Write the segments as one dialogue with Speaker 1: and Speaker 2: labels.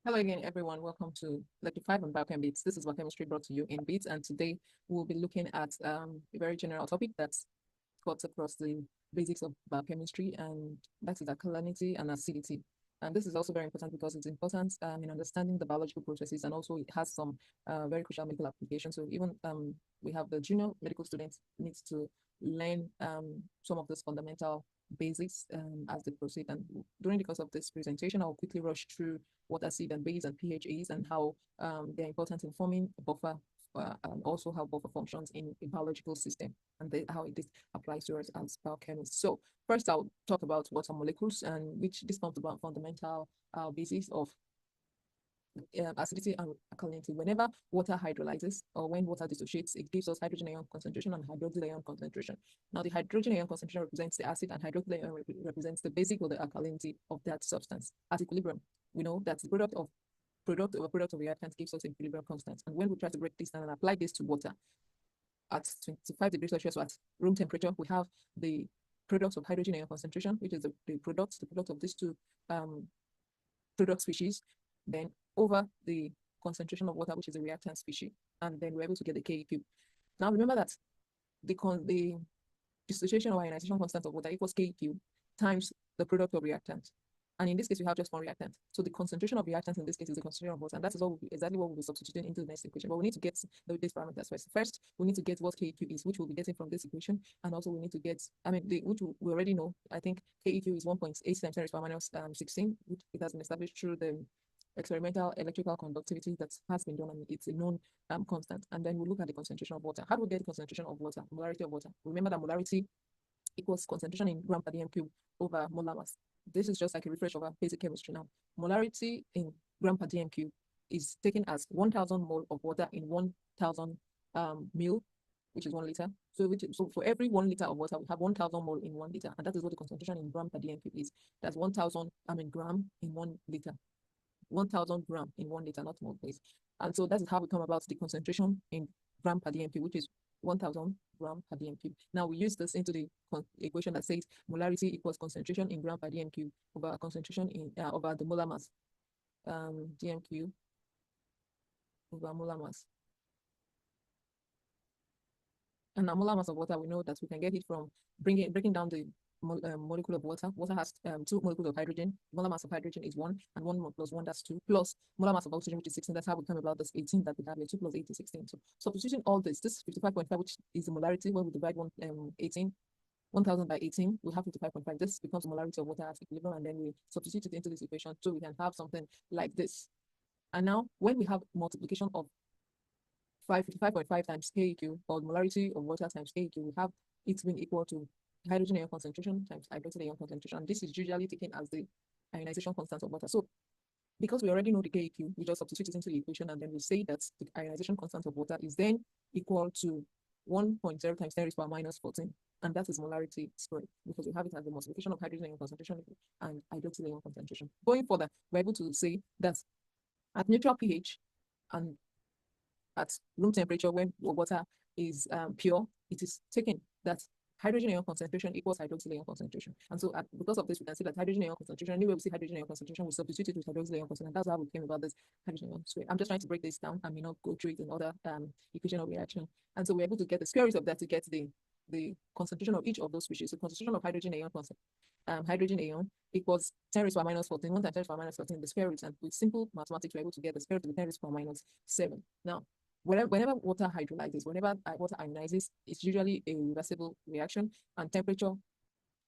Speaker 1: Hello again, everyone. Welcome to Lecture 5 on Biochem Beats. This is Biochemistry brought to you in Beats, and today we'll be looking at a very general topic that's cuts across the basics of biochemistry, and that is alkalinity and acidity. And this is also very important because it's important in understanding the biological processes, and also it has some very crucial medical applications. So even we have the junior medical students needs to learn some of those fundamental basics as they proceed. And during the course of this presentation, I'll quickly rush through what acid and base and pH is and how they're important in forming a buffer and also how buffer functions in a biological system and how it applies to us as biochemists. So first I'll talk about water molecules, and which this comes about fundamental basis of acidity and alkalinity. Whenever water hydrolyzes or when water dissociates, it gives us hydrogen ion concentration and hydroxyl ion concentration. Now, the hydrogen ion concentration represents the acid and hydroxyl ion represents the basic or the alkalinity of that substance. At equilibrium, we know that the product of reactant gives us equilibrium constant. And when we try to break this down and apply this to water at 25 degrees Celsius, so at room temperature, we have the product of hydrogen ion concentration, which is the product of these two product species, then over the concentration of water, which is a reactant species, and then we're able to get the Ke. Now remember that the dissociation or ionization constant of water equals Ke times the product of reactant. And in this case, we have just one reactant. So the concentration of reactant in this case is the concentration of water. And that is exactly what we'll be substituting into the next equation. But we need to get these parameters first. First, we need to get what Ke is, which we'll be getting from this equation. And also we need to get, which we already know. I think Ke is 1.8 times 10 raised to the power minus 16, which it has been established through the experimental electrical conductivity that has been done, and it's a known constant. And then we look at the concentration of water. How do we get the concentration of water, molarity of water? Remember that molarity equals concentration in gram per dm cube over molar mass. This is just like a refresh of our basic chemistry now. Molarity in gram per dm cube is taken as 1,000 mole of water in 1,000 ml, which is 1 liter. So for every 1 liter of water, we have 1,000 mole in 1 liter, and that is what the concentration in gram per dm cube is. That's 1,000 gram in 1 liter. 1,000 gram in 1 liter, not mole, please. And so that is how we come about the concentration in gram per dm cube, which is 1,000 gram per dm cube. Now we use this into the equation that says molarity equals concentration in gram per dm cube over concentration in over the molar mass, dm cube over molar mass. And a molar mass of water, we know that we can get it from breaking down the molecule of water. Water has 2 molecules of hydrogen. Molar mass of hydrogen is 1, and 1 plus 1, that's 2, plus molar mass of oxygen, which is 16. That's how we come about this 18 that we have here. 2 plus 8 is 16. So substituting all this 55.5, which is the molarity, when we divide 1,000 by 18, we have 55.5. This becomes the molarity of water at equilibrium, and then we substitute it into this equation, so we can have something like this. And now, when we have multiplication of 55.5 times Ke, or molarity of water times Ke, we have it being equal to hydrogen ion concentration times hydroxyl ion concentration. And this is usually taken as the ionization constant of water. So because we already know the Ke, we just substitute it into the equation, and then we say that the ionization constant of water is then equal to 1.0 times 10 raised to the power minus 14. And that is molarity squared, because we have it as the multiplication of hydrogen ion concentration and hydroxyl ion concentration. Going further, we're able to say that at neutral pH and at room temperature, when water is pure, it is taken that hydrogen ion concentration equals hydroxyl ion concentration. And so because of this, we can see that hydrogen ion concentration, anywhere we see hydrogen ion concentration, we substitute it with hydroxyl ion concentration. That's how we came about this hydrogen ion square. I'm just trying to break this down. I may not go through it in other equation of reaction. And so we're able to get the square root of that to get the concentration of each of those species. The concentration of hydrogen ion equals 10 raised to the power minus 14, 1 times 10 raised to the power minus 14, the square root. And with simple mathematics, we're able to get the square root of the 10 raised to the power minus 7. Now, whenever water hydrolyzes, whenever water ionizes, it's usually a reversible reaction, and temperature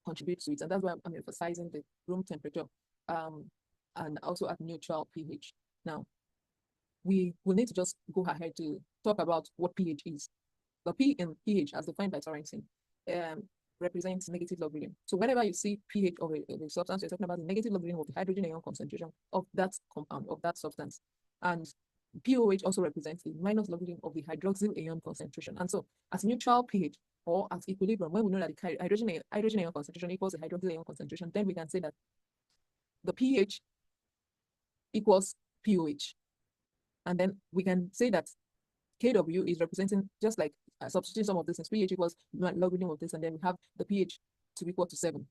Speaker 1: contributes to it. And that's why I'm emphasizing the room temperature and also at neutral pH. Now, we will need to just go ahead to talk about what pH is. The P in pH, as defined by Sorensen, represents negative logarithm. So whenever you see pH of a substance, you're talking about the negative logarithm of the hydrogen ion concentration of that compound, of that substance. And POH also represents the minus logarithm of the hydroxyl ion concentration. And so at neutral pH or at equilibrium, when we know that the hydrogen ion concentration equals the hydroxyl ion concentration, then we can say that the pH equals POH. And then we can say that KW is representing, just like substituting some of this, since pH equals logarithm of this, and then we have the pH to be equal to 7.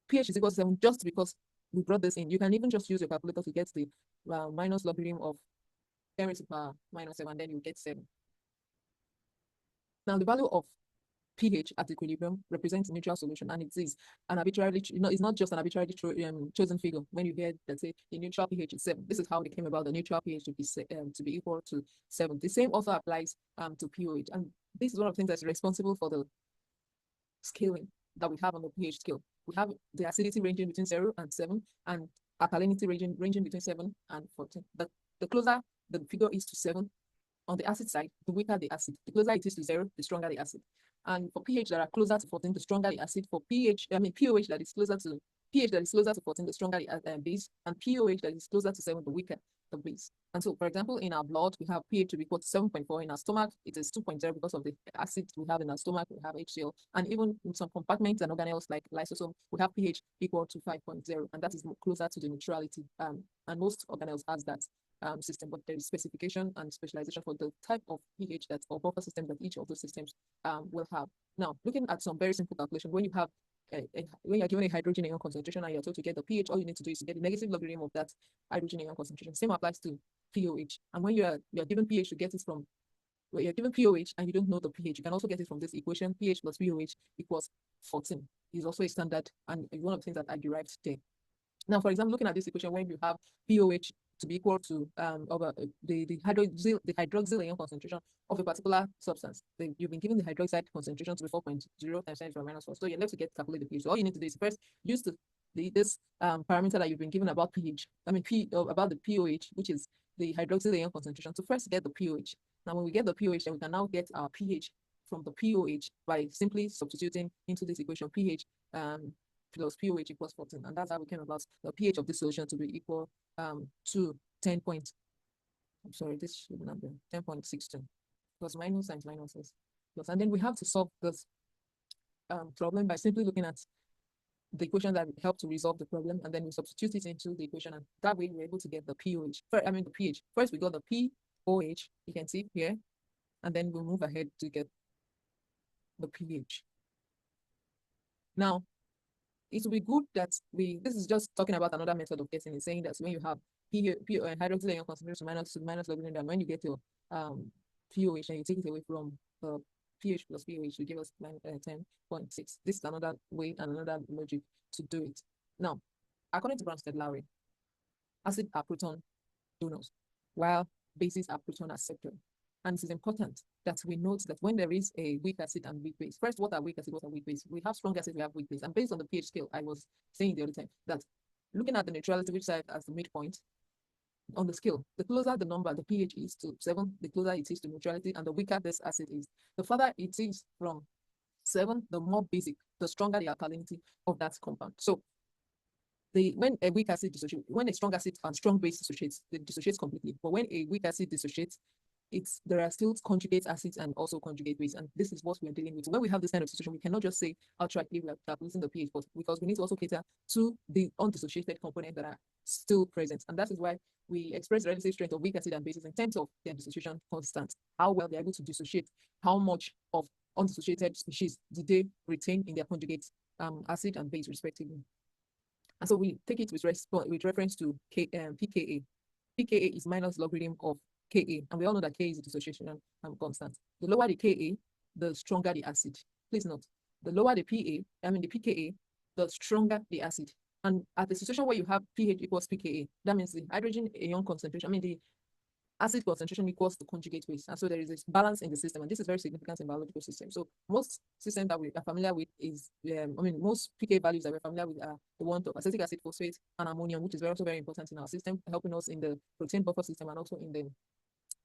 Speaker 1: pH is equal to 7 just because we brought this in. You can even just use your calculator to get the minus logarithm of 10 raised to the power minus 7, and then you get 7. Now, the value of pH at equilibrium represents a neutral solution, and it is an arbitrarily, it's not just an arbitrarily chosen figure. When you hear that say the neutral pH is 7, this is how they came about the neutral pH to be equal to 7. The same also applies to pOH, and this is one of the things that's responsible for the scaling that we have on the pH scale. We have the acidity ranging between 0 and 7, and alkalinity ranging between 7 and 14. But the closer the figure is to 7, on the acid side, the weaker the acid. The closer it is to 0, the stronger the acid. And for pH that are closer to 14, the stronger the acid. For pOH that is closer to pH that is closer to 14, the stronger the base, and pOH that is closer to 7, the weaker the base. And so, for example, in our blood, we have pH to be equal to 7.4. In our stomach, it is 2.0 because of the acid we have in our stomach. We have HCl, and even in some compartments and organelles like lysosome, we have pH equal to 5.0, and that is closer to the neutrality. And most organelles has that system, but there is specification and specialization for the type of pH that or buffer system that each of those systems will have. Now, looking at some very simple calculation, when you have when you're given a hydrogen ion concentration and you're told to get the pH, all you need to do is to get the negative logarithm of that hydrogen ion concentration. Same applies to pOH. And when you're given pH to get it from, well, you're given pOH and you don't know the pH, you can also get it from this equation. pH plus pOH equals 14. Is also a standard and one of the things that I derived today. Now, for example, looking at this equation, when you have pOH to be equal to the hydroxyl ion concentration of a particular substance, you've been given the hydroxide concentration to be 4.0 times 10 to the minus 4. So you're left to calculate the pH. So all you need to do is first use this parameter that you've been given about pH. About the pOH, which is the hydroxyl ion concentration, to first get the pOH. Now, when we get the pOH, then we can now get our pH from the pOH by simply substituting into this equation pH plus pOH equals 14. And that's how we came about the pH of this solution to be equal to 10 point. I'm sorry, this should not be 10.62. Plus minus times minus is plus. And then we have to solve this problem by simply looking at the equation that help to resolve the problem, and then we substitute it into the equation, and that way we're able to get the pOH. The pH. First, we got the pOH, you can see here, and then we'll move ahead to get the pH. Now, it will be good that this is just talking about another method of getting it, saying that when you have hydroxyl ion concentration minus logarithm, and when you get your pOH and you take it away from the pH plus pOH to give us 10.6. This is another way and another logic to do it. Now, according to Bronsted-Lowry, acids are proton donors, while bases are proton acceptors. And it is important that we note that when there is a weak acid and weak base, first, what are weak acid, what are weak base? We have strong acid, we have weak base. And based on the pH scale, I was saying the other time that looking at the neutrality, which side as the midpoint on the scale, the closer the number, the pH is to 7, the closer it is to neutrality, and the weaker this acid is. The further it is from 7, the more basic, the stronger the alkalinity of that compound. So when a weak acid dissociates, when a strong acid and strong base dissociates, it dissociates completely. But when a weak acid dissociates, there are still conjugate acids and also conjugate bases, and this is what we're dealing with. So when we have this kind of situation, we cannot just say outrightly we are calculating the pH, but because we need to also cater to the undissociated components that are still present, and that is why we express the relative strength of weak acid and bases in terms of their dissociation constant, how well they're able to dissociate, how much of undissociated species did they retain in their conjugate acid and base respectively. And so we take it with reference to pKa. pKa is minus logarithm of Ka, and we all know that K is a dissociation constant. The lower the Ka, the stronger the acid. Please note, the lower the the pKa, the stronger the acid. And at the situation where you have pH equals pKa, that means the hydrogen ion concentration, the acid concentration equals the conjugate base. And so there is a balance in the system, and this is very significant in biological systems. So most systems that we are familiar with is, most pK values that we're familiar with are the ones of acetic acid, phosphate, and ammonium, which is also very important in our system, helping us in the protein buffer system and also in the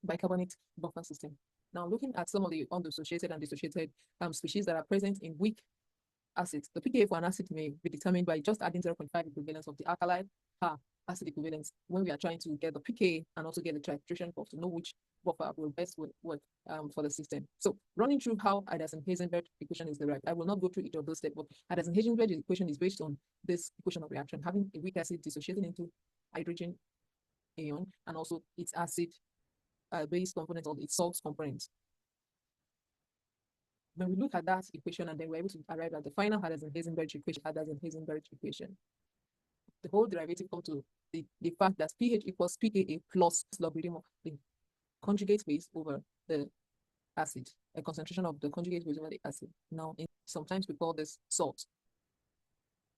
Speaker 1: bicarbonate buffer system. Now, looking at some of the undissociated and dissociated species that are present in weak acids, the pKa for an acid may be determined by just adding 0.5 equivalence of the alkali per acid equivalence when we are trying to get the pKa and also get the titration curve to know which buffer will best work for the system. So running through how Henderson-Hasselbalch equation is derived, I will not go through each of those steps, but Henderson-Hasselbalch equation is based on this equation of reaction, having a weak acid dissociating into hydrogen ion and also its acid base component or its salt component. When we look at that equation and then we're able to arrive at the final Henderson-Hasselbalch equation, the whole derivative come to the fact that pH equals pKa plus logarithm of the conjugate base over the acid, a concentration of the conjugate base over the acid. Now, sometimes we call this salt.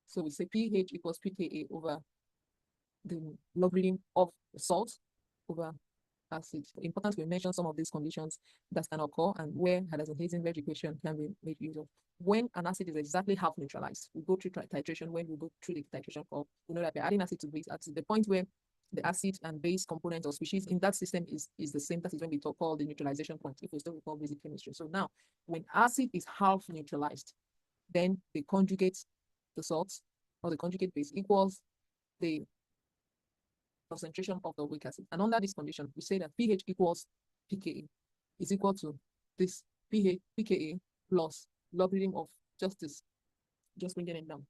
Speaker 1: So we say pH equals pKa over the logarithm of the salt over acid. Important we mention some of these conditions that can occur and where Henderson-Hasselbalch equation can be made use of. When an acid is exactly half neutralized, we go through titration. When we go through the titration curve, we know that we're adding acid to base at the point where the acid and base component or species in that system is the same. That is when we call the neutralization point, if we still recall basic chemistry. So now, when acid is half neutralized, then the conjugate, the salts, or the conjugate base equals the concentration of the weak acid. And under this condition, we say that pH equals pKa is equal to this pKa plus logarithm of just this, just bringing it down.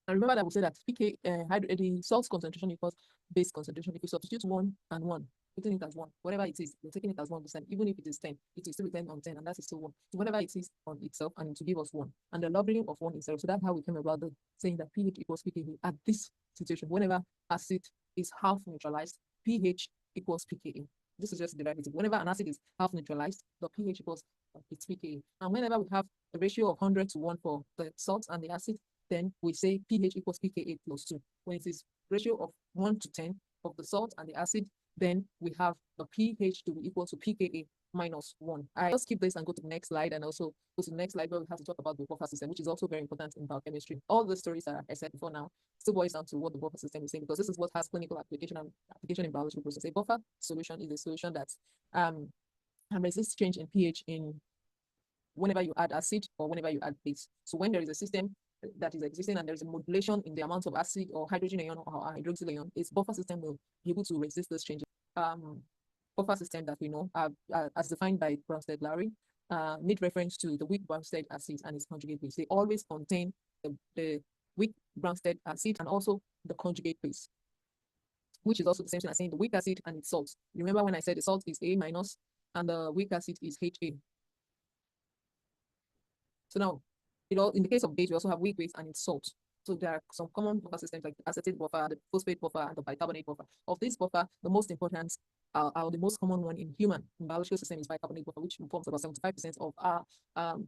Speaker 1: And remember that we said that the salt concentration equals base concentration. If you substitute 1 and 1, putting it as 1, whatever it is, we're taking it as 1%. Even if it is 10, it will still be 10 on 10, and that is still 1. So whatever it is on itself, and to give us 1. And the logarithm of 1 is 0. So that's how we came about saying that pH equals pKa at this situation. Whenever acid is half neutralized, pH equals pKa. This is just the derivative. Whenever an acid is half neutralized, the pH equals its pKa. And whenever we have a ratio of 100 to 1 for the salt and the acid, then we say pH equals pKa plus 2. When it is ratio of 1 to 10 of the salt and the acid, then we have the pH to be equal to pKa minus 1. I just skip this and go to the next slide, and also go to the next slide where we have to talk about the buffer system, which is also very important in biochemistry. All the stories that I said before now still boils down to what the buffer system is saying, because this is what has clinical application and application in biological process. A buffer solution is a solution that resists change in pH in whenever you add acid or whenever you add base. So when there is a system that is existing and there is a modulation in the amount of acid or hydrogen ion or hydroxyl ion, its buffer system will be able to resist those changes. Buffer system that we know as defined by Bronsted-Lowry need reference to the weak Bronsted acid and its conjugate base. They always contain the weak Bronsted acid and also the conjugate base, which is also the same thing as saying the weak acid and its salt. Remember when I said the salt is A minus and the weak acid is HA. So now, in the case of base, we also have weak base and its salt. So there are some common buffer systems like the acetate buffer, the phosphate buffer, and the bicarbonate buffer. Of this buffer, the most important the most common one in human biological system is bicarbonate buffer, which forms about 75% of our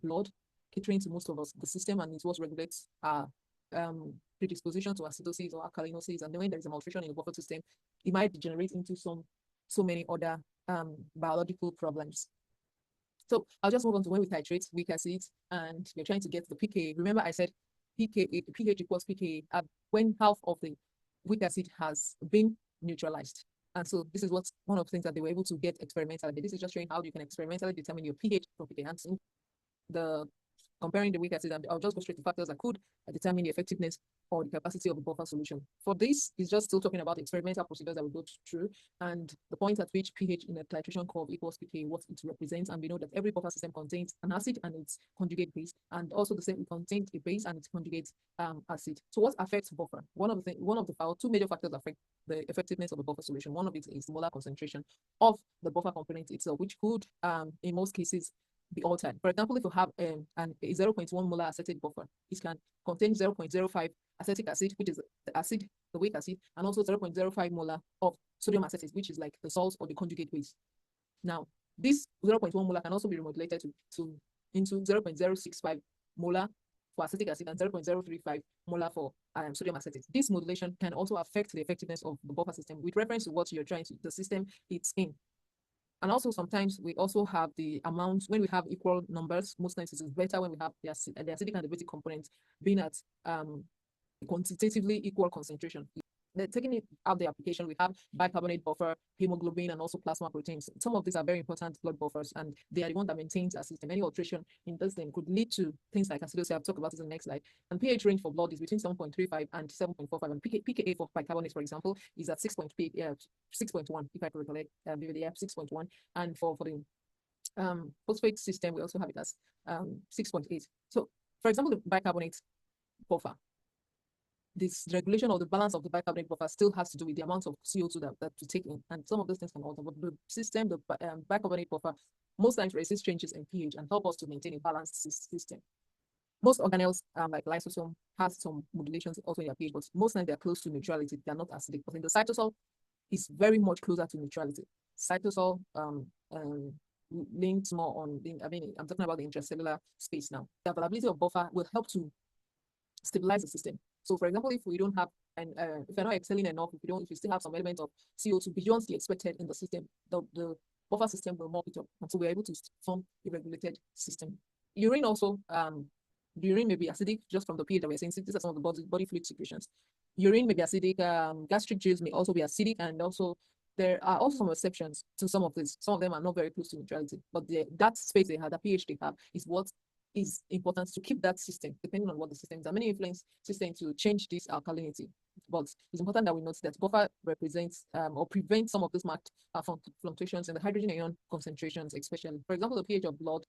Speaker 1: blood, catering to most of us, the system, and it's what regulates our predisposition to acidosis or alkalinosis. And then when there is a malnutrition in the buffer system, it might degenerate into so many other biological problems. So I'll just move on to when we titrate weak acids and we're trying to get the pKa. Remember I said pKa, pH equals pKa when half of the weak acid has been neutralized. And so this is what's one of the things that they were able to get experimentally. This is just showing how you can experimentally determine your pH from pKa. And so comparing the weak acid, and I'll just go straight to factors that could determine the effectiveness or the capacity of the buffer solution. For this, is just still talking about experimental procedures that we go through and the point at which pH in a titration curve equals pKa, what it represents. And we know that every buffer system contains an acid and its conjugate base, and also the same, it contains a base and its conjugate acid. So what affects buffer? Two major factors affect the effectiveness of the buffer solution. One of it is the molar concentration of the buffer component itself, which could, in most cases, be altered. For example, if you have a 0.1 molar acetate buffer, it can contain 0.05 acetic acid, which is the weak acid, and also 0.05 molar of sodium acetate, which is like the salt or the conjugate base. Now, this 0.1 molar can also be remodulated into 0.065 molar for acetic acid and 0.035 molar for sodium acetate. This modulation can also affect the effectiveness of the buffer system with reference to what you're trying to, the system it's in. And also sometimes we also have the amount, when we have equal numbers, most times it is better when we have the acidic and the basic components being at quantitatively equal concentration. Taking it out the application, we have bicarbonate buffer, hemoglobin, and also plasma proteins. Some of these are very important blood buffers, and they are the one that maintains a system. Any alteration in this thing could lead to things like acidosis. I'll talk about this in the next slide. And pH range for blood is between 7.35 and 7.45. And pKa for bicarbonate, for example, is at 6.1, if I recollect, 6.1. And for the phosphate system, we also have it as 6.8. So, for example, the bicarbonate buffer, this regulation of the balance of the bicarbonate buffer still has to do with the amount of CO2 that to take in, and some of those things can alter. But the system, the bicarbonate buffer, most times resist changes in pH and help us to maintain a balanced system. Most organelles, like lysosome, has some modulations also in their pH, but most times they are close to neutrality. They are not acidic. But in the cytosol, it's very much closer to neutrality. Cytosol links more on, I'm talking about the intracellular space now. The availability of buffer will help to stabilize the system. So, for example, if we don't have, and if you're not excelling enough, if you still have some element of CO2 beyond the expected in the system, the buffer system will mop it up until we're able to form a regulated system. Urine also, the urine may be acidic just from the pH that we're saying. These are some of the body fluid secretions. Urine may be acidic, gastric juice may also be acidic, and also there are also some exceptions to some of these. Some of them are not very close to neutrality, but that space they have, the pH they have, is what is important to keep that system, depending on what the system is. There are many influence system to change this alkalinity, but it's important that we note that buffer represents or prevents some of these marked fluctuations in the hydrogen ion concentrations, especially. For example, the pH of blood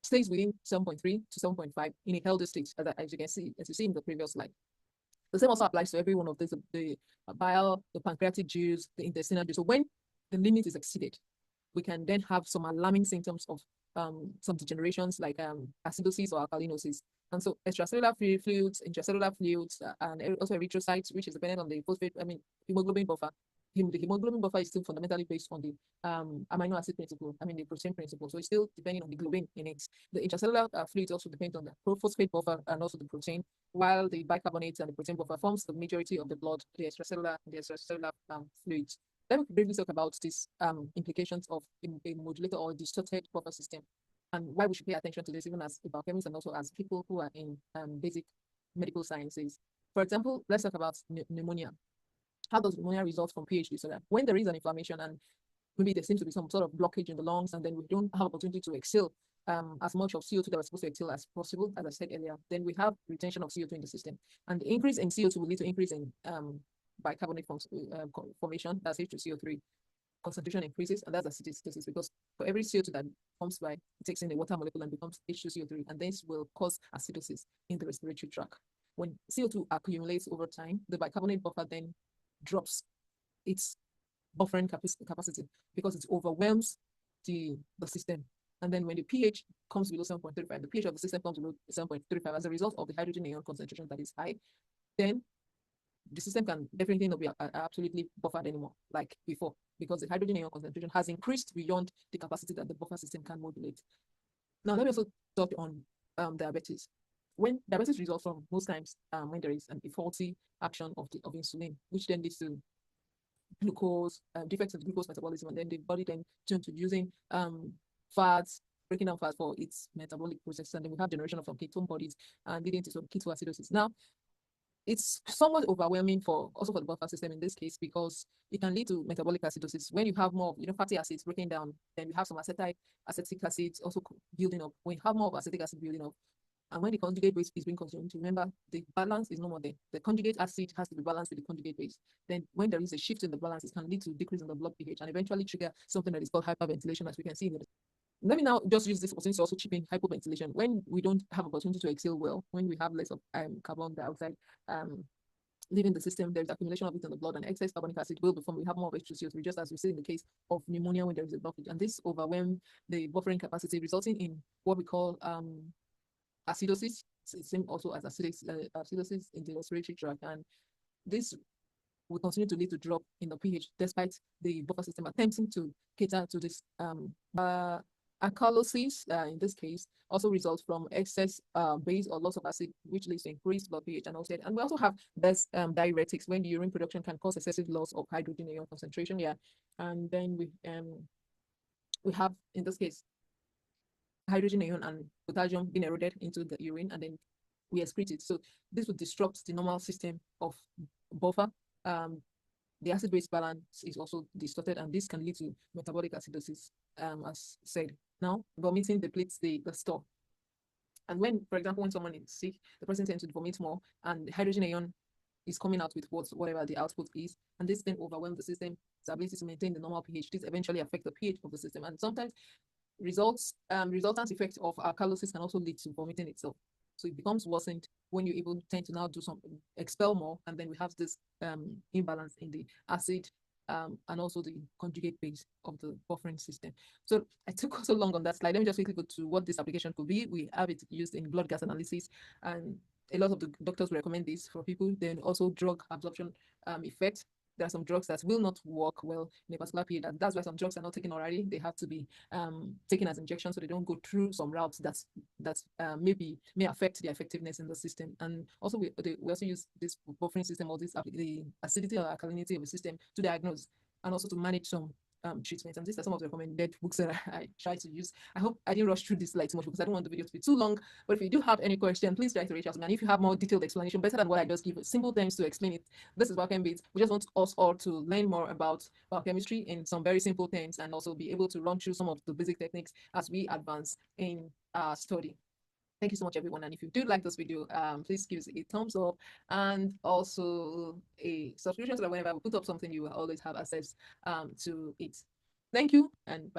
Speaker 1: stays within 7.3 to 7.5 in a healthy state, as you see in the previous slide. The same also applies to every one of these, the bile, the pancreatic juice, the intestinal juice. So when the limit is exceeded, we can then have some alarming symptoms of some degenerations like acidosis or alkalinosis. And so extracellular fluids, intracellular fluids, and also erythrocytes, which is dependent on the hemoglobin buffer. The hemoglobin buffer is still fundamentally based on the amino acid principle, the protein principle. So it's still depending on the globin in it. The intracellular fluids also depend on the phosphate buffer and also the protein, while the bicarbonates and the protein buffer forms the majority of the blood, the extracellular fluids. Let me briefly talk about these implications of a modulator or distorted buffer system, and why we should pay attention to this, even as biochemists and also as people who are in basic medical sciences. For example, let's talk about pneumonia. How does pneumonia result from pH disorder? When there is an inflammation and maybe there seems to be some sort of blockage in the lungs, and then we don't have opportunity to exhale as much of CO2 that we're supposed to exhale as possible, as I said earlier, then we have retention of CO2 in the system. And the increase in CO2 will lead to increase in bicarbonate formation, that's H2CO3. Concentration increases, and that's acidosis, because for every CO2 that comes by, it takes in a water molecule and becomes H2CO3, and this will cause acidosis in the respiratory tract. When CO2 accumulates over time, the bicarbonate buffer then drops its buffering capacity because it overwhelms the system. And then when the pH comes below 7.35, the pH of the system comes below 7.35 as a result of the hydrogen ion concentration that is high, then the system can definitely not be absolutely buffered anymore like before, because the hydrogen ion concentration has increased beyond the capacity that the buffer system can modulate. Now, let me also talk on diabetes. When diabetes results from, most times, when there is a faulty action of insulin, which then leads to glucose, defects in glucose metabolism, and then the body then turns to using fats, breaking down fats for its metabolic process, and then we have generation of some ketone bodies and leading to some ketoacidosis. Now, it's somewhat overwhelming for the buffer system in this case, because it can lead to metabolic acidosis. When you have more fatty acids breaking down, then you have some acetic acids also building up. When you have more of acetic acid building up, and when the conjugate base is being consumed, remember the balance is no more there. The conjugate acid has to be balanced with the conjugate base. Then when there is a shift in the balance, it can lead to decrease in the blood pH and eventually trigger something that is called hyperventilation, as we can see in the. Let me now just use this opportunity to also chip in hypoventilation. When we don't have opportunity to exhale well, when we have less of carbon dioxide leaving the system, there's accumulation of it in the blood, and excess carbonic acid will be formed. We have more of H2CO3, just as we see in the case of pneumonia when there is a blockage. And this overwhelms the buffering capacity, resulting in what we call acidosis. It's same also as acidosis in the respiratory tract. And this will continue to lead to drop in the pH, despite the buffer system attempting to cater to this. Alkalosis, in this case, also results from excess base or loss of acid, which leads to increased blood pH and also. And we also have this diuretics, when the urine production can cause excessive loss of hydrogen ion concentration. Yeah, and then we have, in this case, hydrogen ion and potassium being eroded into the urine, and then we excrete it. So this would disrupt the normal system of buffer. The acid-base balance is also distorted, and this can lead to metabolic acidosis, as said. Now, vomiting depletes the store. And when, for example, when someone is sick, the person tends to vomit more, and the hydrogen ion is coming out with whatever the output is, and this then overwhelms the system's ability to maintain the normal pH. This eventually affects the pH of the system, and sometimes resultant effect of alkalosis can also lead to vomiting itself. So it becomes worsened when tend to now do something, expel more, and then we have this imbalance in the acid and also the conjugate base of the buffering system. So I took so long on that slide. Let me just quickly go to what this application could be. We have it used in blood gas analysis, and a lot of the doctors will recommend this for people. Then also drug absorption effect. There are some drugs that will not work well in a particular period. That's why some drugs are not taken orally. They have to be taken as injections, so they don't go through some routes that may affect the effectiveness in the system. And also we also use this buffering system or the acidity or alkalinity of the system to diagnose and also to manage some treatments. And these are some of the recommended books that I try to use. I hope I didn't rush through this slide too much because I don't want the video to be too long. But if you do have any question, please try to reach out to me. And if you have more detailed explanation, better than what I just give, simple terms to explain it. This is Biochem Bits. We just want us all to learn more about biochemistry in some very simple terms and also be able to run through some of the basic techniques as we advance in our study. Thank you so much, everyone. And if you do like this video, please give us a thumbs up and also a subscription so that whenever we put up something, you will always have access to it. Thank you and bye.